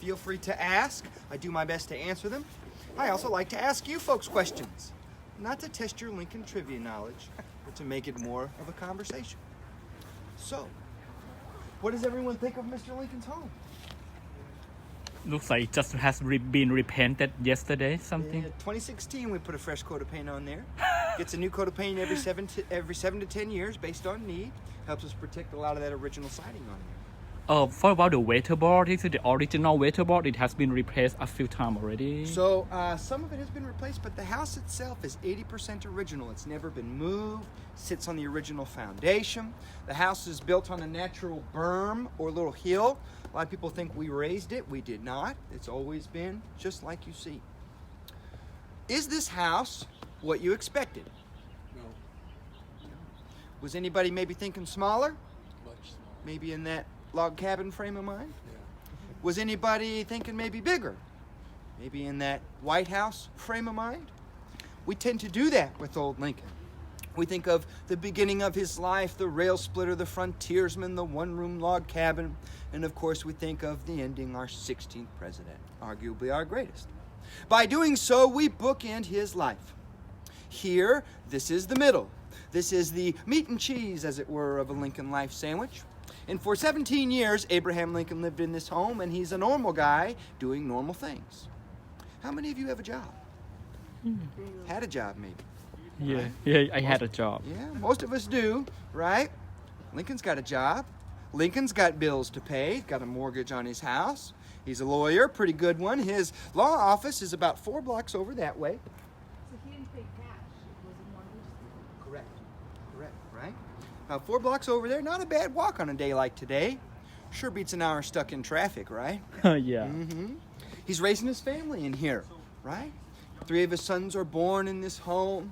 feel free to ask. I do my best to answer them. I also like to ask you folks questions, not to test your Lincoln trivia knowledge, but to make it more of a conversation. So, what does everyone think of Mr. Lincoln's home? Looks like it just has been repainted yesterday, something. In 2016, we put a fresh coat of paint on there. Gets a new coat of paint every 7 to 10 years based on need. Helps us protect a lot of that original siding on there. For about the weatherboard, this is the original weatherboard. It has been replaced a few times already. So some of it has been replaced, but the house itself is 80% original. It's never been moved, sits on the original foundation. The house is built on a natural berm or little hill. A lot of people think we raised it. We did not. It's always been just like you see. Is this house what you expected? No. Was anybody maybe thinking smaller? Much smaller. Maybe in that log cabin frame of mind? Yeah. Was anybody thinking maybe bigger? Maybe in that White House frame of mind? We tend to do that with old Lincoln. We think of the beginning of his life, the rail splitter, the frontiersman, the one-room log cabin, and of course we think of the ending, our 16th president, arguably our greatest. By doing so, we bookend his life. Here, this is the middle. This is the meat and cheese, as it were, of a Lincoln life sandwich. And for 17 years, Abraham Lincoln lived in this home, and he's a normal guy doing normal things. How many of you have a job? Had a job, maybe. Yeah, I had a job. Yeah, most of us do, right? Lincoln's got a job. Lincoln's got bills to pay, got a mortgage on his house. He's a lawyer, pretty good one. His law office is about 4 blocks over that way. So he didn't pay cash, it was a mortgage? Correct, right? About 4 blocks over there, not a bad walk on a day like today. Sure beats an hour stuck in traffic, right? Yeah. He's raising his family in here, right? 3 of his sons are born in this home.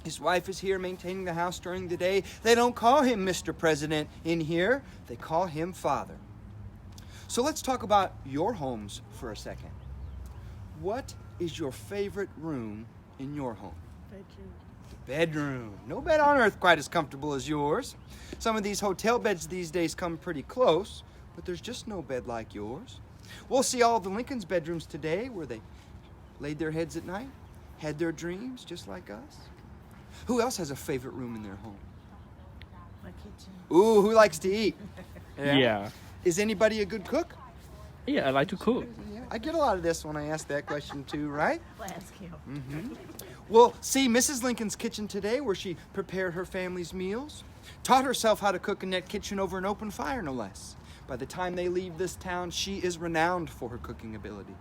His wife is here maintaining the house during the day. They don't call him Mr. President in here. They call him Father. So let's talk about your homes for a second. What is your favorite room in your home? Bedroom. No bed on earth quite as comfortable as yours. Some of these hotel beds these days come pretty close, but there's just no bed like yours. We'll see all of the Lincoln's bedrooms today where they laid their heads at night, had their dreams just like us. Who else has a favorite room in their home? My kitchen. Ooh, who likes to eat? Yeah. Is anybody a good cook? Yeah, I like to cook. Yeah, I get a lot of this when I ask that question too, right? Well, ask him. Well, see Mrs. Lincoln's kitchen today where she prepared her family's meals, taught herself how to cook in that kitchen over an open fire, no less. By the time they leave this town, she is renowned for her cooking ability.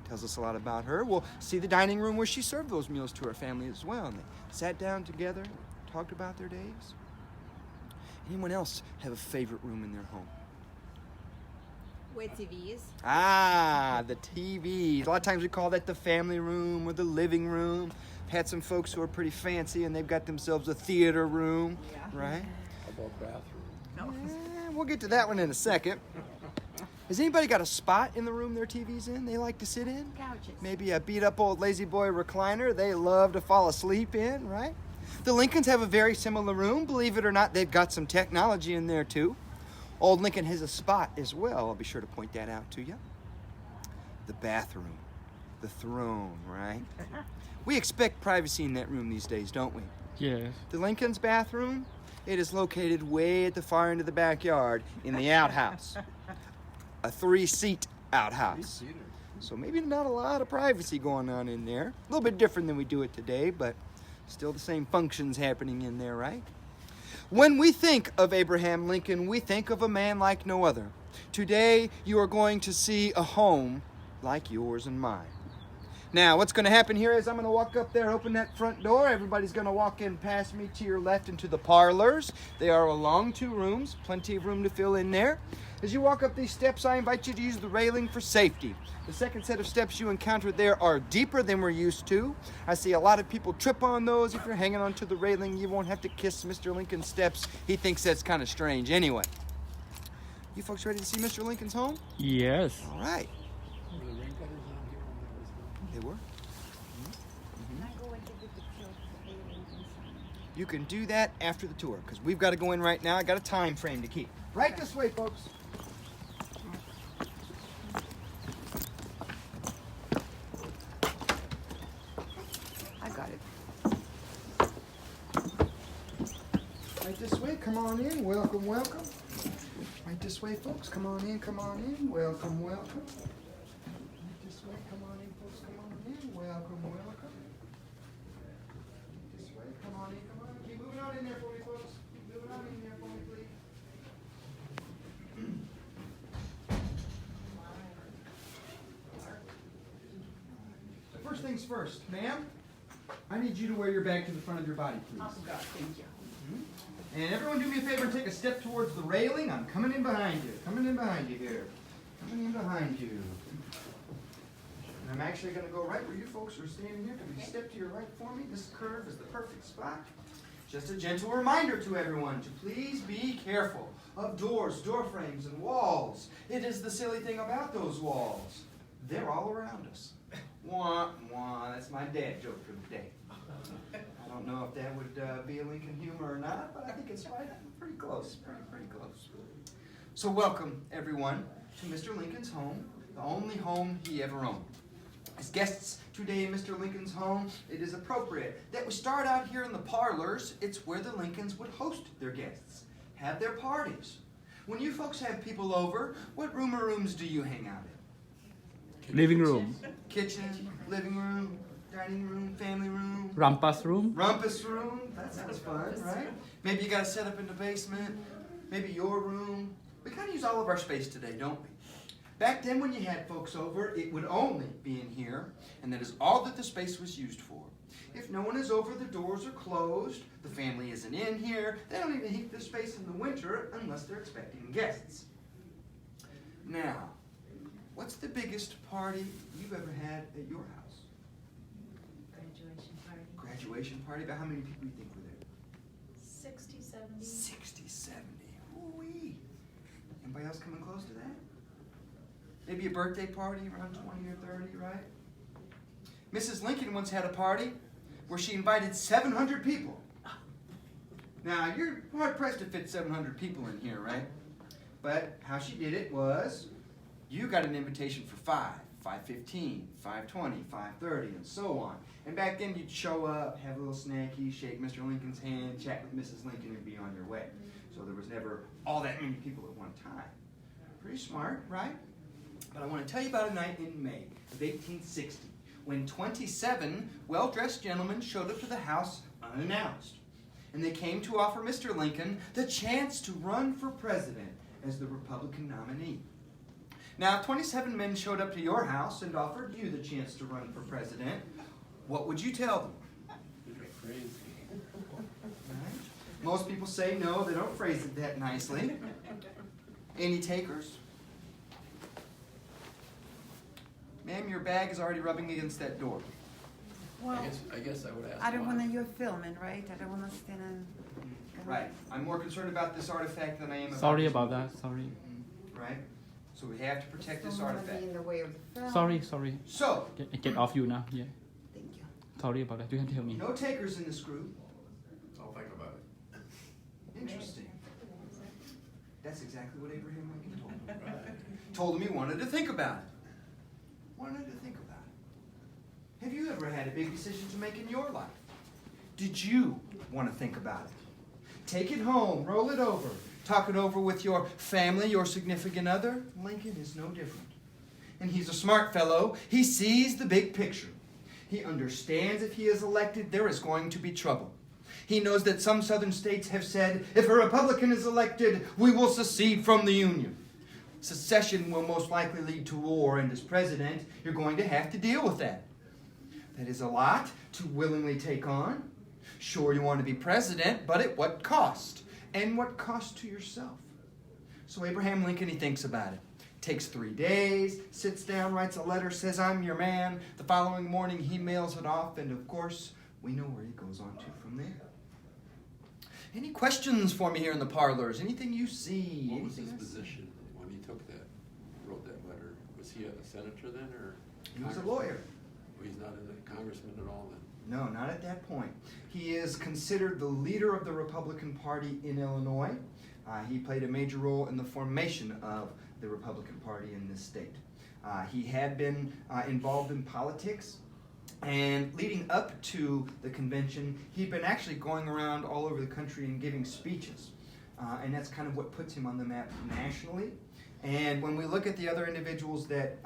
Tells us a lot about her. We'll see the dining room where she served those meals to her family as well. And they sat down together, talked about their days. Anyone else have a favorite room in their home? With TVs. Ah, the TV. A lot of times we call that the family room or the living room. Had some folks who are pretty fancy and they've got themselves a theater room, Yeah. right? How about bathroom? No. We'll get to that one in a second. Has anybody got a spot in the room their TV's in they like to sit in? Couches. Maybe a beat up old lazy boy recliner they love to fall asleep in, right? The Lincolns have a very similar room. Believe it or not, they've got some technology in there too. Old Lincoln has a spot as well. I'll be sure to point that out to you. The bathroom. The throne, right? We expect privacy in that room these days, don't we? Yes. The Lincoln's bathroom, it is located way at the far end of the backyard in the outhouse. A 3-seat outhouse. So maybe not a lot of privacy going on in there. A little bit different than we do it today, but still the same functions happening in there, right? When we think of Abraham Lincoln, we think of a man like no other. Today, you are going to see a home like yours and mine. Now, what's going to happen here is I'm going to walk up there, open that front door. Everybody's going to walk in past me to your left into the parlors. They are along 2 rooms, plenty of room to fill in there. As you walk up these steps, I invite you to use the railing for safety. The second set of steps you encounter there are deeper than we're used to. I see a lot of people trip on those. If you're hanging onto the railing, you won't have to kiss Mr. Lincoln's steps. He thinks that's kind of strange. Anyway, you folks ready to see Mr. Lincoln's home? Yes. All right. Were the ring cutters on here when that was built? They were. Can I go and take a picture of the Lincoln sign? You can do that after the tour because we've got to go in right now. I got a time frame to keep. Right this way, folks. Right this way, come on in, welcome, welcome. Right this way, folks, come on in, welcome, welcome. Right this way, come on in, folks, come on in, welcome, welcome. This way, come on in, keep moving on in there for me, folks. Keep moving on in there for me, please. First things first, ma'am, I need you to wear your bag to the front of your body, please. Thank you. And everyone do me a favor and take a step towards the railing. I'm coming in behind you. Coming in behind you here. Coming in behind you. And I'm actually going to go right where you folks are standing here. Can you step to your right for me? This curve is the perfect spot. Just a gentle reminder to everyone to please be careful of doors, door frames, and walls. It is the silly thing about those walls. They're all around us. Wah, wah. That's my dad joke for the day. I don't know if that would be a Lincoln humor or not, but I think it's right. Pretty close. Pretty close. So welcome, everyone, to Mr. Lincoln's home, the only home he ever owned. As guests today in Mr. Lincoln's home, it is appropriate that we start out here in the parlors. It's where the Lincolns would host their guests, have their parties. When you folks have people over, what room or rooms do you hang out in? Living room. Kitchen, living room, dining room, family room. Rumpus room. Rumpus room, that sounds fun, right? Maybe you got to set up in the basement, maybe your room. We kind of use all of our space today, don't we? Back then when you had folks over, it would only be in here, and that is all that the space was used for. If no one is over, the doors are closed, the family isn't in here, they don't even heat the space in the winter unless they're expecting guests. Now, what's the biggest party you've ever had at your house? Graduation party. Graduation party? About how many people do you think were there? 60, 70. 60, 70. Ooh-wee. Anybody else coming close to that? Maybe a birthday party around 20 or 30, right? Mrs. Lincoln once had a party where she invited 700 people. Now, you're hard-pressed to fit 700 people in here, right? But how she did it was, you got an invitation for 5, 5:15, 5:20, 5:30, and so on. And back then, you'd show up, have a little snacky, shake Mr. Lincoln's hand, chat with Mrs. Lincoln, and be on your way. So there was never all that many people at one time. Pretty smart, right? But I want to tell you about a night in May of 1860 when 27 well-dressed gentlemen showed up to the house unannounced. And they came to offer Mr. Lincoln the chance to run for president as the Republican nominee. Now, if 27 men showed up to your house and offered you the chance to run for president, what would you tell them? You're crazy. Right? Most people say no, they don't phrase it that nicely. Any takers? Ma'am, your bag is already rubbing against that door. Well, I guess I would ask. I don't why. want to, you're filming, right? I don't want to stand and. Right. I'm more concerned about this artifact than I am about Sorry this about movie. that. Sorry. Right? So we have to protect this Don't want to be artifact. in the way of the film. Sorry. So, Get off you now. Yeah. Thank you. Sorry about that. You can tell me. no takers in this group. I'll think about it. Interesting. That's exactly what Abraham Lincoln told him. Told him he wanted to think about it. Wanted to think about it. Have you ever had a big decision to make in your life? Did you want to think about it? Take it home, roll it over, talk it over with your family, your significant other. Lincoln is no different. And he's a smart fellow. He sees the big picture. He understands if he is elected, there is going to be trouble. He knows that some southern states have said, if a Republican is elected, we will secede from the Union. Secession will most likely lead to war, and as president, you're going to have to deal with that. That is a lot to willingly take on. Sure, you want to be president, but at what cost? And what cost to yourself? So Abraham Lincoln, he thinks about it. Takes 3 days, sits down, writes a letter, says, I'm your man. The following morning, he mails it off, and of course, we know where he goes on to from there. Any questions for me here in the parlors? Anything you see? What was his Anything I see? position when he wrote that letter? Was he a senator then, or? He was a congressman? lawyer. Oh, he's not a congressman at all then? No, not at that point. He is considered the leader of the Republican Party in Illinois. He played a major role in the formation of the Republican Party in this state. He had been involved in politics And leading up to the convention, he'd been actually going around all over the country and giving speeches. And that's kind of what puts him on the map nationally. And when we look at the other individuals that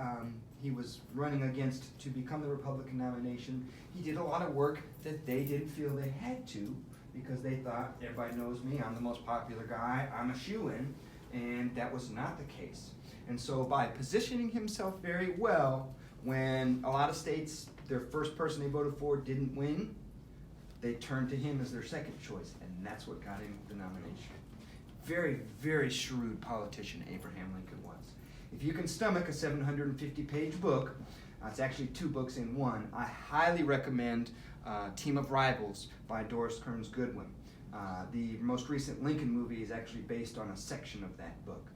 he was running against to become the Republican nomination, he did a lot of work that they didn't feel they had to, because they thought, everybody knows me, I'm the most popular guy, I'm a shoo-in, and that was not the case. And so by positioning himself very well, when a lot of states, their first person they voted for didn't win, they turned to him as their second choice, and that's what got him the nomination. Very, very shrewd politician Abraham Lincoln was. If you can stomach a 750-page book, it's actually 2 books in one, I highly recommend Team of Rivals by Doris Kearns Goodwin. The most recent Lincoln movie is actually based on a section of that book.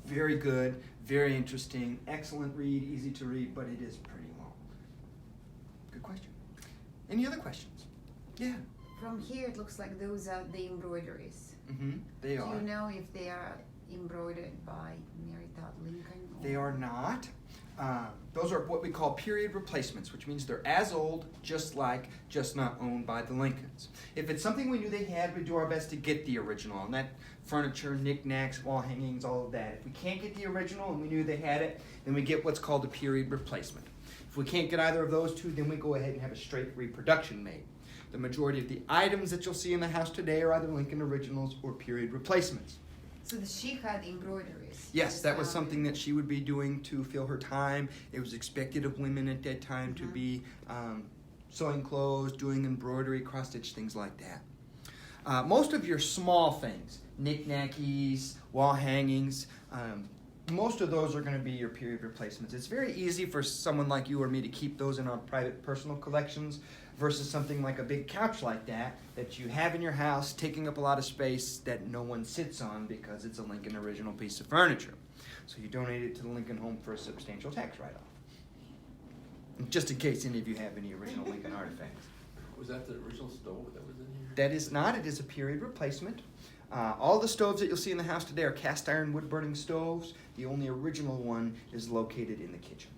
Very good, very interesting, excellent read, easy to read, but it is pretty long. Good question. Any other questions? Yeah. From here, it looks like those are the embroideries. They Do are. you know if they are embroidered by Mary Todd Lincoln? They are not. Those are what we call period replacements, which means they're as old, just not owned by the Lincolns. If it's something we knew they had, we do our best to get the original. And that furniture, knickknacks, wall hangings, all of that. If we can't get the original and we knew they had it, then we get what's called a period replacement. If we can't get either of those two, then we go ahead and have a straight reproduction made. The majority of the items that you'll see in the house today are either Lincoln originals or period replacements. So she had embroideries. Yes, that was something that she would be doing to fill her time. It was expected of women at that time to be sewing clothes, doing embroidery, cross-stitch, things like that. Most of your small things, knickknackies, wall hangings, most of those are going to be your period replacements. It's very easy for someone like you or me to keep those in our private personal collections versus something like a big couch like that you have in your house taking up a lot of space that no one sits on because it's a Lincoln original piece of furniture. So you donate it to the Lincoln Home for a substantial tax write-off. Just in case any of you have any original Lincoln artifacts. Was that the original stove that was in here? That is not. It is a period replacement. All the stoves that you'll see in the house today are cast iron wood-burning stoves. The only original one is located in the kitchen.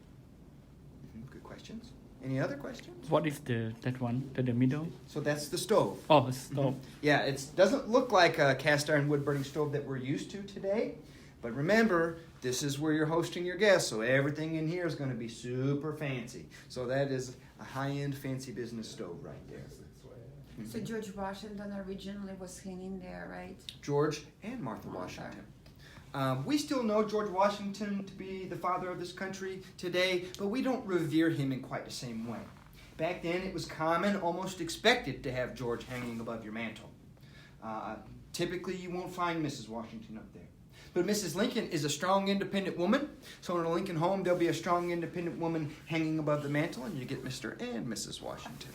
Good questions. Any other questions? What is that one? The middle? So that's the stove. Oh, stove. Yeah, it doesn't look like a cast iron wood-burning stove that we're used to today. But remember, this is where you're hosting your guests, so everything in here is going to be super fancy. So that is a high-end fancy business stove right there. So George Washington originally was hanging there, right? George and Martha Washington. We still know George Washington to be the father of this country today, but we don't revere him in quite the same way. Back then, it was common, almost expected, to have George hanging above your mantle. Typically, you won't find Mrs. Washington up there. But Mrs. Lincoln is a strong, independent woman, so in a Lincoln home, there'll be a strong, independent woman hanging above the mantle, and you get Mr. and Mrs. Washington.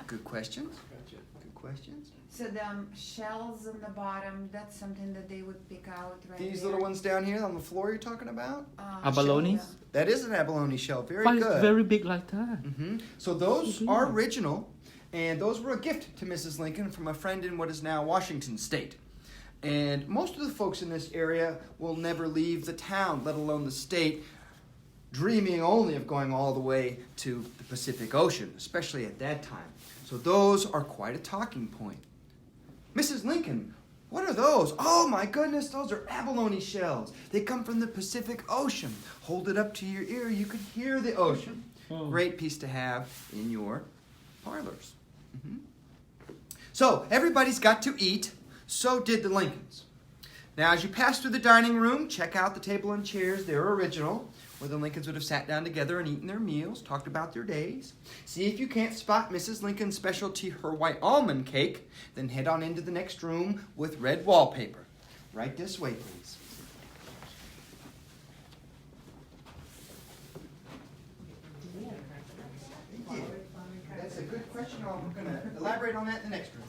Good questions. Gotcha. Good questions. So the shells on the bottom, that's something that they would pick out right These there. little ones down here on the floor you're talking about? Abalone? shells. That is an abalone shell. Very Why good. it's very big like that? So those are original, and those were a gift to Mrs. Lincoln from a friend in what is now Washington State. And most of the folks in this area will never leave the town, let alone the state, dreaming only of going all the way to the Pacific Ocean, especially at that time. So those are quite a talking point. Mrs. Lincoln, what are those? Oh my goodness, those are abalone shells. They come from the Pacific Ocean. Hold it up to your ear, you could hear the ocean. Great piece to have in your parlors. So everybody's got to eat. So did the Lincolns. Now, as you pass through the dining room, check out the table and chairs. They're original, where the Lincolns would have sat down together and eaten their meals, talked about their days. See if you can't spot Mrs. Lincoln's specialty, her white almond cake. Then head on into the next room with red wallpaper. Right this way, please. Yeah, that's a good question. I'm going to elaborate on that in the next room.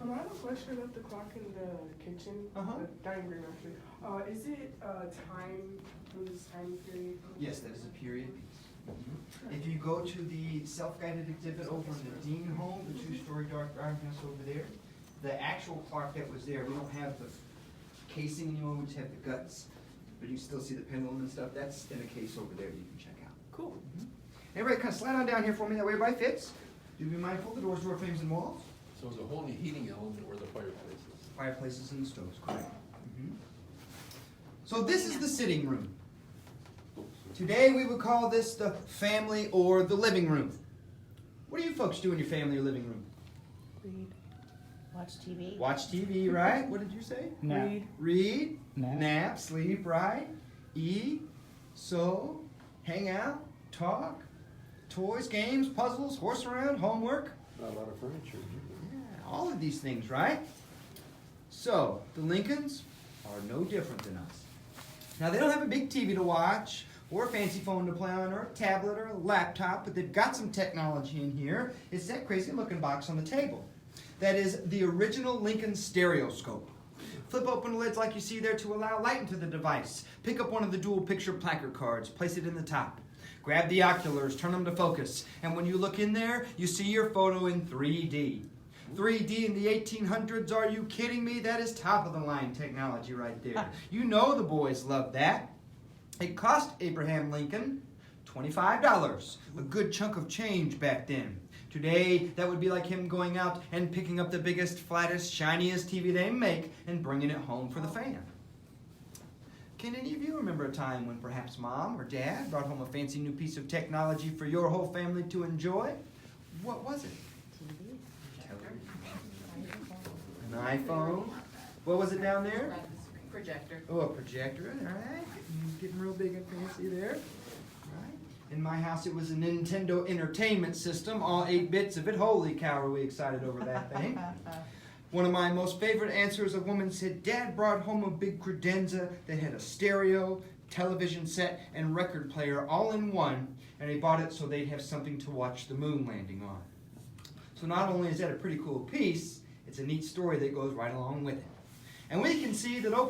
I have a question about the clock in the kitchen, the dining room actually. Is it time for this time period? Yes, that is a period piece. If you go to the self-guided exhibit over in the Dean home, the two-story dark brown house over there, the actual clock that was there, we don't have the casing anymore, we just have the guts. But you still see the pendulum and stuff. That's in a case over there you can check out. Cool. Everybody kind of slide on down here for me, that way everybody fits. Do be mindful, the doors, door frames, and walls. So there's a whole new heating element where the fireplace is. Fireplaces and stoves, correct. So this is the sitting room. Today we would call this the family or the living room. What do you folks do in your family or living room? Read. Watch TV. Watch TV, right? What did you say? Nap. Read, Nap. nap, sleep, right? Eat, sew, hang out, talk, toys, games, puzzles, horse around, homework. Not a lot of furniture. Yeah, all of these things, right? So, the Lincolns are no different than us. Now, they don't have a big TV to watch, or a fancy phone to play on, or a tablet, or a laptop, but they've got some technology in here. It's that crazy looking box on the table. That is the original Lincoln stereoscope. Flip open the lids like you see there to allow light into the device. Pick up one of the dual picture placard cards, place it in the top. Grab the oculars, turn them to focus, and when you look in there, you see your photo in 3D. 3D in the 1800s, are you kidding me? That is top of the line technology right there. You know the boys love that. It cost Abraham Lincoln $25, a good chunk of change back then. Today, that would be like him going out and picking up the biggest, flattest, shiniest TV they make and bringing it home for the fan. Can any of you remember a time when perhaps mom or dad brought home a fancy new piece of technology for your whole family to enjoy? What was it? An iPhone. What was it down there? Projector. Oh, a projector. All right. Getting real big and fancy there. Right. In my house, it was a Nintendo Entertainment System, all 8 bits of it. Holy cow, are we excited over that thing. One of my most favorite answers, a woman said, Dad brought home a big credenza that had a stereo, television set, and record player all in one, and they bought it so they'd have something to watch the moon landing on. So not only is that a pretty cool piece, it's a neat story that goes right along with it. And we can see that over